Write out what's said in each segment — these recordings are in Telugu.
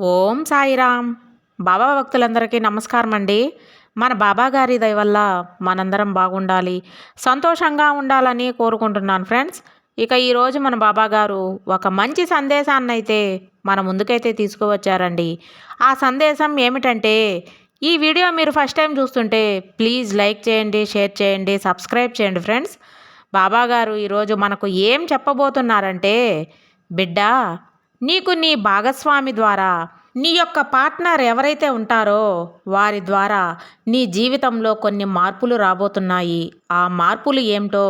ఓం సాయిరామ్. బాబా భక్తులందరికీ నమస్కారం అండి. మన బాబా గారి దయ వల్ల మనందరం బాగుండాలి, సంతోషంగా ఉండాలని కోరుకుంటున్నాను ఫ్రెండ్స్. ఇక ఈరోజు మన బాబా గారు ఒక మంచి సందేశాన్ని అయితే మన ముందుకైతే తీసుకువచ్చారండి. ఆ సందేశం ఏమిటంటే, ఈ వీడియో మీరు ఫస్ట్ టైం చూస్తుంటే ప్లీజ్ లైక్ చేయండి, షేర్ చేయండి, సబ్స్క్రైబ్ చేయండి ఫ్రెండ్స్. బాబా గారు ఈరోజు మనకు ఏం చెప్పబోతున్నారంటే, బిడ్డ, నీకు నీ భాగస్వామి ద్వారా, నీ యొక్క పార్ట్నర్ ఎవరైతే ఉంటారో వారి ద్వారా నీ జీవితంలో కొన్ని మార్పులు రాబోతున్నాయి. ఆ మార్పులు ఏమిటో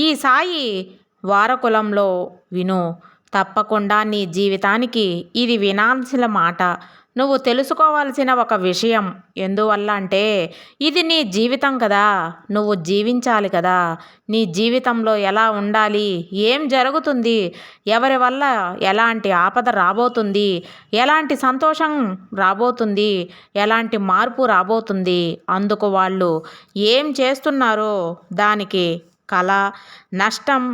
ఈ సాయి వారకులంలో విను. తప్పకుండా నీ జీవితానికి ఇది వినాల్సిన మాట. నువ్వు తెలుసుకోవాల్సిన ఒక విషయం. ఎందువల్ల అంటే, ఇది నీ జీవితం కదా, నువ్వు జీవించాలి కదా. నీ జీవితంలో ఎలా ఉండాలి, ఏం జరుగుతుంది, ఎవరి వల్ల ఎలాంటి ఆపద రాబోతుంది, ఎలాంటి సంతోషం రాబోతుంది, ఎలాంటి మార్పు రాబోతుంది, అందుకు వాళ్ళు ఏం చేస్తున్నారో దానికి కళ, నష్టం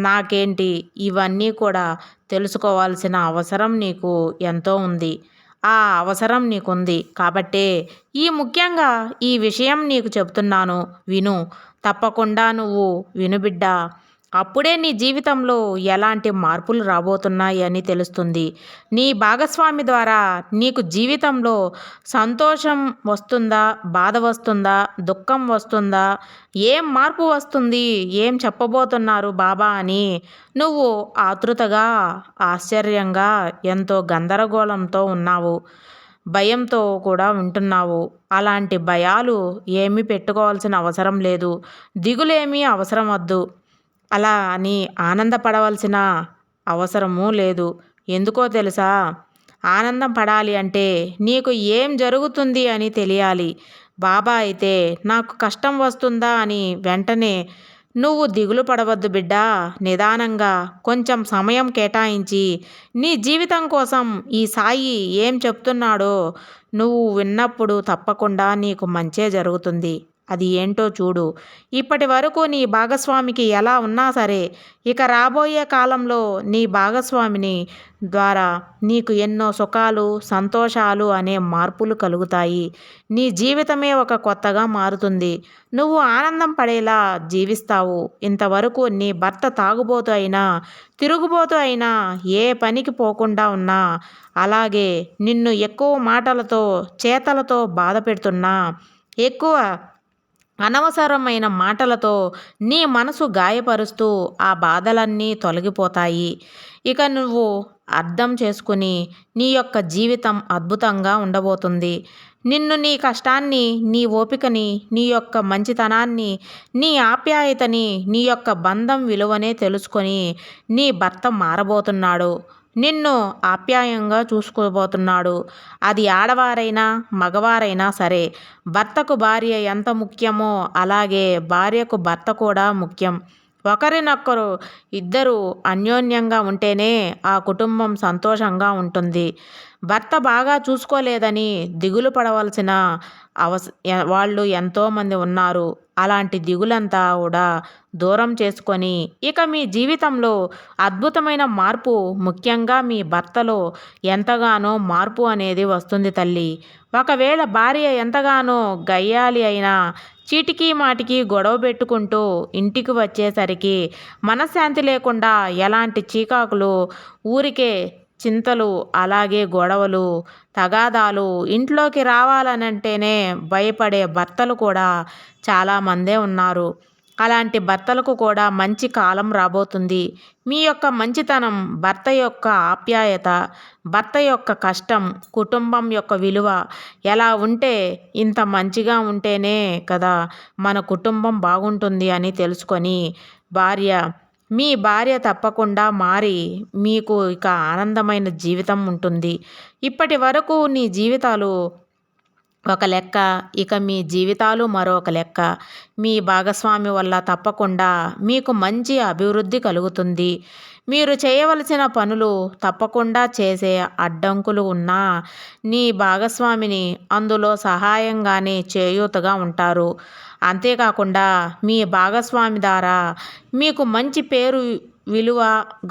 నాకేంటి, ఇవన్నీ కూడా తెలుసుకోవాల్సిన అవసరం నీకు ఎంతో ఉంది. ఆ అవసరం నీకుంది కాబట్టే ముఖ్యంగా ఈ విషయం నీకు చెబుతున్నాను, విను. తప్పకుండా నువ్వు విను బిడ్డ. అప్పుడే నీ జీవితంలో ఎలాంటి మార్పులు రాబోతున్నాయి అని తెలుస్తుంది. నీ భాగస్వామి ద్వారా నీకు జీవితంలో సంతోషం వస్తుందా, బాధ వస్తుందా, దుఃఖం వస్తుందా, ఏం మార్పు వస్తుంది, ఏం చెప్పబోతున్నారు బాబా అని నువ్వు ఆతృతగా, ఆశ్చర్యంగా, ఎంతో గందరగోళంతో ఉన్నావు. భయంతో కూడా ఉంటున్నావు. అలాంటి భయాలు ఏమీ పెట్టుకోవాల్సిన అవసరం లేదు. దిగులేమీ అవసరం వద్దు. అలా అని ఆనందపడవలసిన అవసరమూ లేదు. ఎందుకో తెలుసా? ఆనందం పడాలి అంటే నీకు ఏం జరుగుతుంది అని తెలియాలి. బాబా అయితే నాకు కష్టం వస్తుందా అని వెంటనే నువ్వు దిగులు పడవద్దు బిడ్డా. నిదానంగా కొంచెం సమయం కేటాయించి నీ జీవితం కోసం ఈ సాయి ఏం చెప్తున్నాడో నువ్వు విన్నప్పుడు తప్పకుండా నీకు మంచే జరుగుతుంది. అది ఏంటో చూడు. ఇప్పటి వరకు నీ భాగస్వామికి ఎలా ఉన్నా సరే, ఇక రాబోయే కాలంలో నీ భాగస్వామిని ద్వారా నీకు ఎన్నో సుఖాలు, సంతోషాలు అనే మార్పులు కలుగుతాయి. నీ జీవితమే ఒక కొత్తగా మారుతుంది. నువ్వు ఆనందం పడేలా జీవిస్తావు. ఇంతవరకు నీ భర్త తాగుబోతు అయినా, తిరుగుబోతు అయినా, ఏ పనికి పోకుండా ఉన్నా, అలాగే నిన్ను ఎక్కువ మాటలతో, చేతలతో బాధ పెడుతున్నా, ఎక్కువ అనవసరమైన మాటలతో నీ మనసు గాయపరుస్తూ ఆ బాధలన్నీ తొలగిపోతాయి. ఇక నువ్వు అర్థం చేసుకుని నీ యొక్క జీవితం అద్భుతంగా ఉండబోతుంది. నిన్ను, నీ కష్టాన్ని, నీ ఓపికని, నీ యొక్క మంచితనాన్ని, నీ ఆప్యాయతని, నీ యొక్క బంధం విలువనే తెలుసుకొని నీ భర్త మారబోతున్నాడు. నిన్ను ఆప్యాయంగా చూసుకోబోతున్నాడు. అది ఆడవారైనా మగవారైనా సరే, భర్తకు భార్య ఎంత ముఖ్యమో అలాగే భార్యకు భర్త కూడా ముఖ్యం. ఒకరినొకరు ఇద్దరు అన్యోన్యంగా ఉంటేనే ఆ కుటుంబం సంతోషంగా ఉంటుంది. భర్త బాగా చూసుకోలేదని దిగులు పడవలసిన వాళ్ళు ఎంతోమంది ఉన్నారు. అలాంటి దిగులంతా కూడా దూరం చేసుకొని ఇక మీ జీవితంలో అద్భుతమైన మార్పు, ముఖ్యంగా మీ భర్తలో ఎంతగానో మార్పు అనేది వస్తుంది తల్లి. ఒకవేళ భార్య ఎంతగానో గయ్యాలి అయినా, చీటికి మాటికి గొడవ పెట్టుకుంటూ ఇంటికి వచ్చేసరికి మనశ్శాంతి లేకుండా ఎలాంటి చీకాకులు, ఊరికే చింతలు, అలాగే గొడవలు, తగాదాలు, ఇంట్లోకి రావాలనంటేనే భయపడే భర్తలు కూడా చాలామందే ఉన్నారు. అలాంటి భర్తలకు కూడా మంచి కాలం రాబోతుంది. మీ యొక్క మంచితనం, భర్త యొక్క ఆప్యాయత, భర్త యొక్క కష్టం, కుటుంబం యొక్క విలువ ఎలా ఉంటే, ఇంత మంచిగా ఉంటేనే కదా మన కుటుంబం బాగుంటుంది అని తెలుసుకొని మీ భార్య తప్పకుండా మారి మీకు ఇక ఆనందమైన జీవితం ఉంటుంది. ఇప్పటి వరకు నీ జీవితాలు ఒక లెక్క, ఇక మీ జీవితాలు మరొక లెక్క. మీ భాగస్వామి వల్ల తప్పకుండా మీకు మంచి అభివృద్ధి కలుగుతుంది. మీరు చేయవలసిన పనులు తప్పకుండా చేసే అడ్డంకులు ఉన్నా నీ భాగస్వామిని అందులో సహాయంగానే చేయూతగా ఉంటారు. అంతేకాకుండా మీ భాగస్వామి ద్వారా మీకు మంచి పేరు విలువ,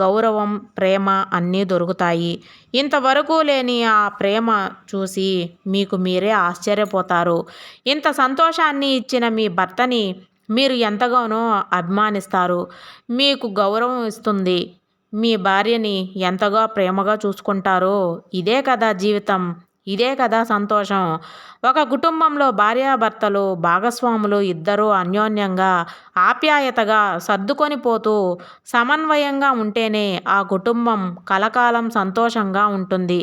గౌరవం, ప్రేమ అన్నీ దొరుకుతాయి. ఇంతవరకు లేని ఆ ప్రేమ చూసి మీకు మీరే ఆశ్చర్యపోతారు. ఇంత సంతోషాన్ని ఇచ్చిన మీ భర్తని మీరు ఎంతగానో అభిమానిస్తారు. మీకు గౌరవం ఇస్తుంది. మీ భార్యని ఎంతగా ప్రేమగా చూసుకుంటారో ఇదే కదా జీవితం. ఇదే కదా సంతోషం. ఒక కుటుంబంలో భార్యాభర్తలు భాగస్వాములు ఇద్దరూ అన్యోన్యంగా ఆప్యాయతగా సర్దుకొని పోతూ సమన్వయంగా ఉంటేనే ఆ కుటుంబం కలకాలం సంతోషంగా ఉంటుంది.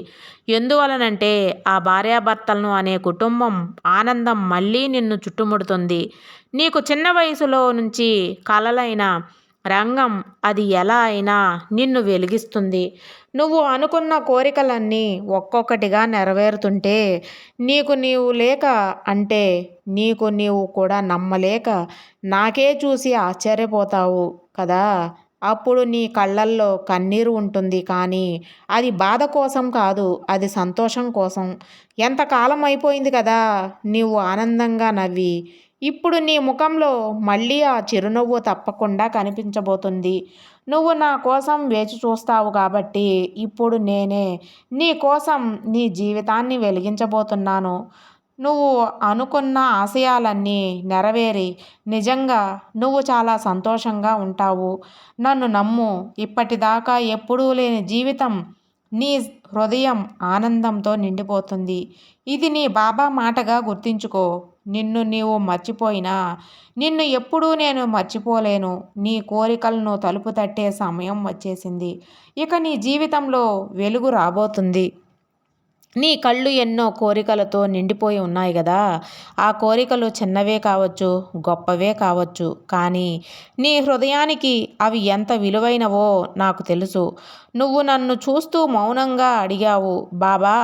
ఎందువలనంటే ఆ భార్యాభర్తలను అనే కుటుంబం ఆనందం మళ్ళీ నిన్ను చుట్టుముడుతుంది. నీకు చిన్న వయసులో నుంచి కలలైన రంగం అది ఎలా అయినా నిన్ను వెలిగిస్తుంది. నువ్వు అనుకున్న కోరికలన్నీ ఒక్కొక్కటిగా నెరవేరుతుంటే నీకు నీవు లేక అంటే నీకు నీవు కూడా నమ్మలేక నాకే చూసి ఆశ్చర్యపోతావు కదా. అప్పుడు నీ కళ్ళల్లో కన్నీరు ఉంటుంది, కానీ అది బాధ కోసం కాదు, అది సంతోషం కోసం. ఎంతకాలం అయిపోయింది కదా నీవు ఆనందంగా నవ్వి. ఇప్పుడు నీ ముఖంలో మళ్ళీ ఆ చిరునవ్వు తప్పకుండా కనిపించబోతుంది. నువ్వు నా కోసం వేచి చూస్తావు కాబట్టి ఇప్పుడు నేనే నీ కోసం నీ జీవితాన్ని వెలిగించబోతున్నాను. నువ్వు అనుకున్న ఆశయాలన్నీ నెరవేరి నిజంగా నువ్వు చాలా సంతోషంగా ఉంటావు. నన్ను నమ్ము. ఇప్పటిదాకా ఎప్పుడూ లేని జీవితం నీ హృదయం ఆనందంతో నిండిపోతుంది. ఇది నీ బాబా మాటగా గుర్తుంచుకో. నిన్ను నీవు మర్చిపోయినా నిన్ను ఎప్పుడూ నేను మర్చిపోలేను. నీ కోరికలను తలుపు తట్టే సమయం వచ్చేసింది. ఇక నీ జీవితంలో వెలుగు రాబోతుంది. నీ కళ్ళు ఎన్నో కోరికలతో నిండిపోయి ఉన్నాయి కదా. ఆ కోరికలు చిన్నవే కావచ్చు, గొప్పవే కావచ్చు, కానీ నీ హృదయానికి అవి ఎంత విలువైనవో నాకు తెలుసు. నువ్వు నన్ను చూస్తూ మౌనంగా అడిగావు, బాబా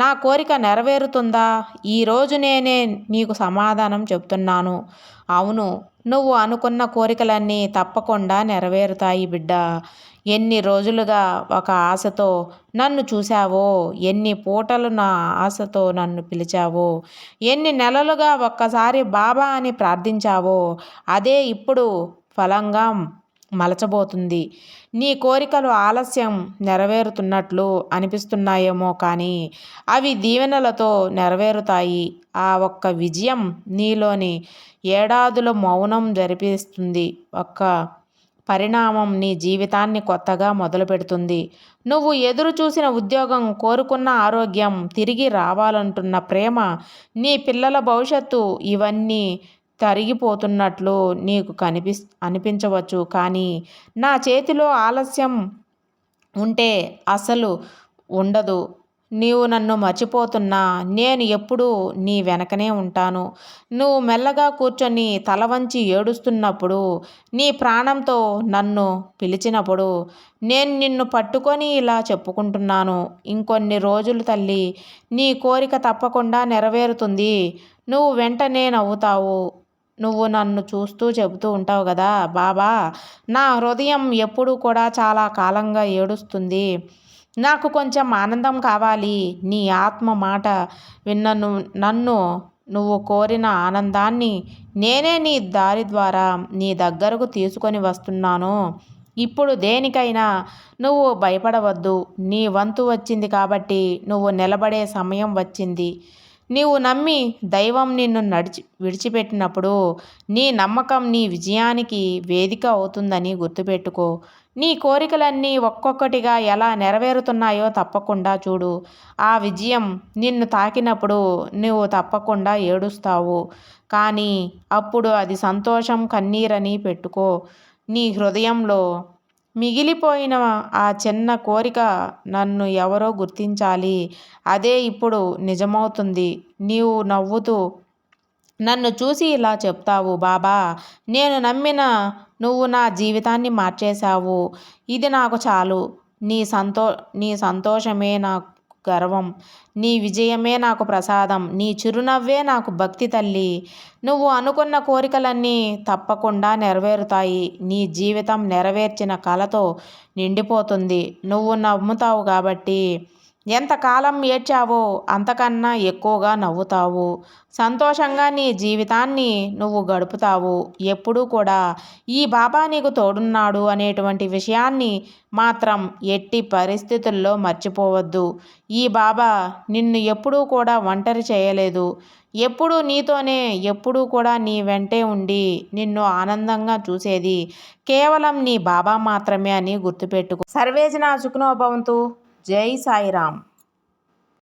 నా కోరిక నెరవేరుతుందా? ఈరోజు నేనే నీకు సమాధానం చెప్తున్నాను. అవును, నువ్వు అనుకున్న కోరికలన్నీ తప్పకుండా నెరవేరుతాయి బిడ్డ. ఎన్ని రోజులుగా ఒక ఆశతో నన్ను చూశావో, ఎన్ని పూటలు నా ఆశతో నన్ను పిలిచావో, ఎన్ని నెలలుగా ఒక్కసారి బాబా అని ప్రార్థించావో అదే ఇప్పుడు ఫలంగా మలచబోతుంది. నీ కోరికలు ఆలస్యం నెరవేరుతున్నట్లు అనిపిస్తున్నాయేమో, కానీ అవి దీవెనలతో నెరవేరుతాయి. ఆ ఒక్క విజయం నీలోని ఏడాదుల మౌనం జరిపిస్తుంది. ఒక్క పరిణామం నీ జీవితాన్ని కొత్తగా మొదలుపెడుతుంది. నువ్వు ఎదురు చూసిన ఉద్యోగం, కోరుకున్న ఆరోగ్యం, తిరిగి రావాలంటున్న ప్రేమ, నీ పిల్లల భవిష్యత్తు ఇవన్నీ తరిగిపోతున్నట్లు నీకు అనిపించవచ్చు, కానీ నా చేతిలో ఆలస్యం ఉంటే అసలు ఉండదు. నీవు నన్ను మర్చిపోతున్నా నేను ఎప్పుడూ నీ వెనకనే ఉంటాను. నువ్వు మెల్లగా కూర్చొని తల వంచి ఏడుస్తున్నప్పుడు, నీ ప్రాణంతో నన్ను పిలిచినప్పుడు నేను నిన్ను పట్టుకొని ఇలా చెప్పుకుంటున్నాను, ఇంకొన్ని రోజులు తల్లి, నీ కోరిక తప్పకుండా నెరవేరుతుంది. నువ్వు వెంటనే నవ్వుతావు. నువ్వు నన్ను చూస్తూ చెబుతూ ఉంటావు కదా, బాబా నా హృదయం ఎప్పుడూ కూడా చాలా కాలంగా ఏడుస్తుంది. నాకు కొంచెం ఆనందం కావాలి. నీ ఆత్మ మాట విన్నను. నన్ను నువ్వు కోరిన ఆనందాన్ని నేనే నీ దారి ద్వారా నీ దగ్గరకు తీసుకొని వస్తున్నాను. ఇప్పుడు దేనికైనా నువ్వు భయపడవద్దు. నీ వంతు వచ్చింది కాబట్టి నువ్వు నిలబడే సమయం వచ్చింది. నీవు నమ్మి దైవం నిన్ను విడిచిపెట్టినప్పుడు నీ నమ్మకం నీ విజయానికి వేదిక అవుతుందని గుర్తుపెట్టుకో. నీ కోరికలన్నీ ఒక్కొక్కటిగా ఎలా నెరవేరుతున్నాయో తప్పకుండా చూడు. ఆ విజయం నిన్ను తాకినప్పుడు నువ్వు తప్పకుండా ఏడుస్తావు, కానీ అప్పుడు అది సంతోషం కన్నీరని పెట్టుకో. నీ హృదయంలో మిగిలిపోయిన ఆ చిన్న కోరిక, నన్ను ఎవరో గుర్తించాలి, అదే ఇప్పుడు నిజమవుతుంది. నీవు నవ్వుతూ నన్ను చూసి ఇలా చెప్తావు, బాబా నేను నమ్మిన నువ్వు నా జీవితాన్ని మార్చేశావు. ఇది నాకు చాలు. నీ సంతోషమే నాకు గర్వం. నీ విజయమే నాకు ప్రసాదం. నీ చిరునవ్వే నాకు భక్తి తల్లి. నువ్వు అనుకున్న కోరికలన్నీ తప్పకుండా నెరవేరుతాయి. నీ జీవితం నెరవేర్చిన కలతో నిండిపోతుంది. నువ్వు నమ్ముతావు కాబట్టి ఎంతకాలం ఏడ్చావో అంతకన్నా ఎక్కువగా నవ్వుతావు. సంతోషంగా నీ జీవితాన్ని నువ్వు గడుపుతావు. ఎప్పుడూ కూడా ఈ బాబా నీకు తోడున్నాడు అనేటువంటి విషయాన్ని మాత్రం ఎట్టి పరిస్థితుల్లో మర్చిపోవద్దు. ఈ బాబా నిన్ను ఎప్పుడూ కూడా ఒంటరి చేయలేదు. ఎప్పుడూ నీతోనే, ఎప్పుడూ కూడా నీ వెంటే ఉండి నిన్ను ఆనందంగా చూసేది కేవలం నీ బాబా మాత్రమే అని గుర్తుపెట్టుకో. సర్వేజన సుఖినో భవంతు. జై సాయిరామ్.